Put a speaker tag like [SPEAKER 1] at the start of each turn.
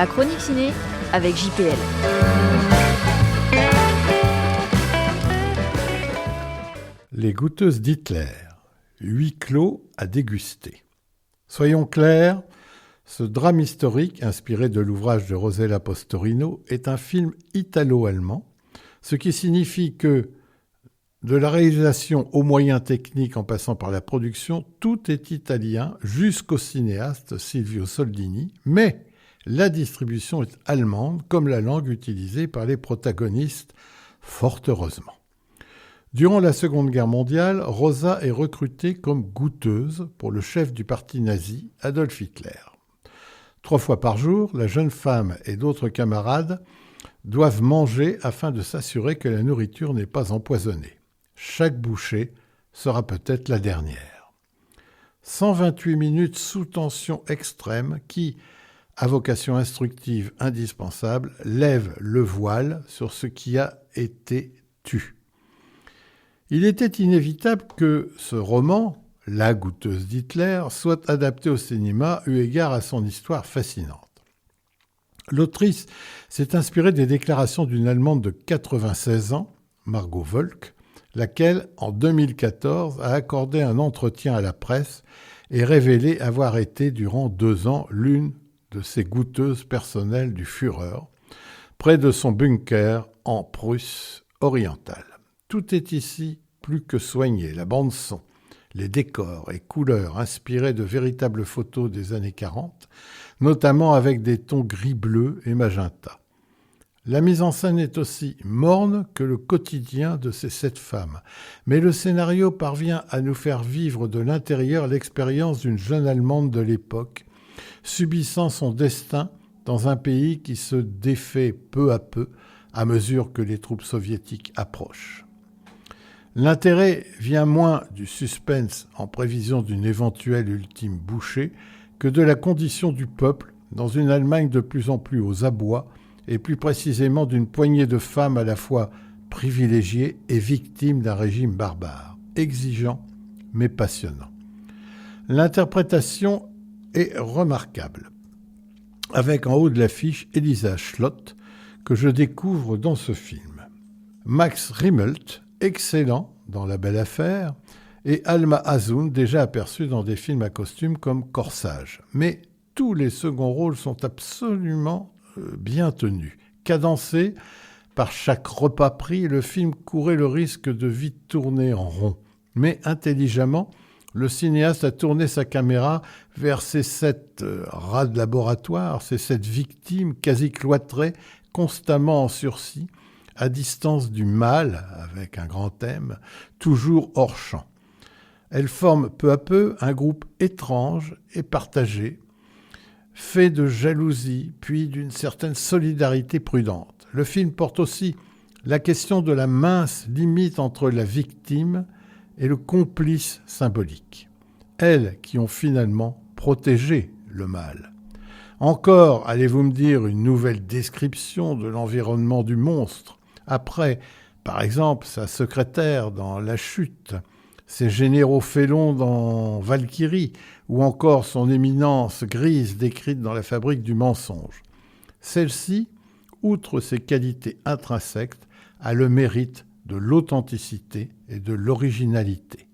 [SPEAKER 1] La chronique ciné avec JPL.
[SPEAKER 2] Les goûteuses d'Hitler, huis clos à déguster. Soyons clairs, ce drame historique, inspiré de l'ouvrage de Rosella Postorino, est un film italo-allemand, ce qui signifie que, de la réalisation aux moyens techniques en passant par la production, tout est italien jusqu'au cinéaste Silvio Soldini, mais la distribution est allemande, comme la langue utilisée par les protagonistes, fort heureusement. Durant la Seconde Guerre mondiale, Rosa est recrutée comme goûteuse pour le chef du parti nazi, Adolf Hitler. 3 fois par jour, la jeune femme et d'autres camarades doivent manger afin de s'assurer que la nourriture n'est pas empoisonnée. Chaque bouchée sera peut-être la dernière. 128 minutes sous tension extrême qui, à vocation instructive indispensable, lèvent le voile sur ce qui a été tu. Il était inévitable que ce roman, La goûteuse d'Hitler, soit adapté au cinéma eu égard à son histoire fascinante. L'autrice s'est inspirée des déclarations d'une Allemande de 96 ans, Margot Wolk, laquelle, en 2014, a accordé un entretien à la presse et révélé avoir été, durant 2 ans, l'une de ses goûteuses personnelles du Führer, près de son bunker en Prusse orientale. Tout est ici plus que soigné, la bande-son, les décors et couleurs inspirés de véritables photos des années 40, notamment avec des tons gris-bleu et magenta. La mise en scène est aussi morne que le quotidien de ces 7 femmes, mais le scénario parvient à nous faire vivre de l'intérieur l'expérience d'une jeune Allemande de l'époque, subissant son destin dans un pays qui se défait peu à peu à mesure que les troupes soviétiques approchent. L'intérêt vient moins du suspense en prévision d'une éventuelle ultime bouchée que de la condition du peuple dans une Allemagne de plus en plus aux abois et plus précisément d'une poignée de femmes à la fois privilégiées et victimes d'un régime barbare, exigeant mais passionnant. L'interprétation est remarquable, avec en haut de l'affiche Elisa Schlott, que je découvre dans ce film. Max Riemelt, excellent dans La Belle Affaire, et Alma Hazoun, déjà aperçue dans des films à costume comme Corsage. Mais tous les seconds rôles sont absolument bien tenus. Cadencé par chaque repas pris, le film courait le risque de vite tourner en rond. Mais intelligemment, le cinéaste a tourné sa caméra vers ces 7 rats de laboratoire, ces 7 victimes quasi cloîtrées, constamment en sursis, à distance du mal, avec un grand M, toujours hors champ. Elles forment peu à peu un groupe étrange et partagé, fait de jalousie, puis d'une certaine solidarité prudente. Le film porte aussi la question de la mince limite entre la victime et le complice symbolique. Elles qui ont finalement protégé le mal. Encore, allez-vous me dire, une nouvelle description de l'environnement du monstre, après, par exemple, sa secrétaire dans La Chute, ses généraux félons dans Valkyrie, ou encore son éminence grise décrite dans La Fabrique du mensonge. Celle-ci, outre ses qualités intrinsèques, a le mérite de l'authenticité et de l'originalité.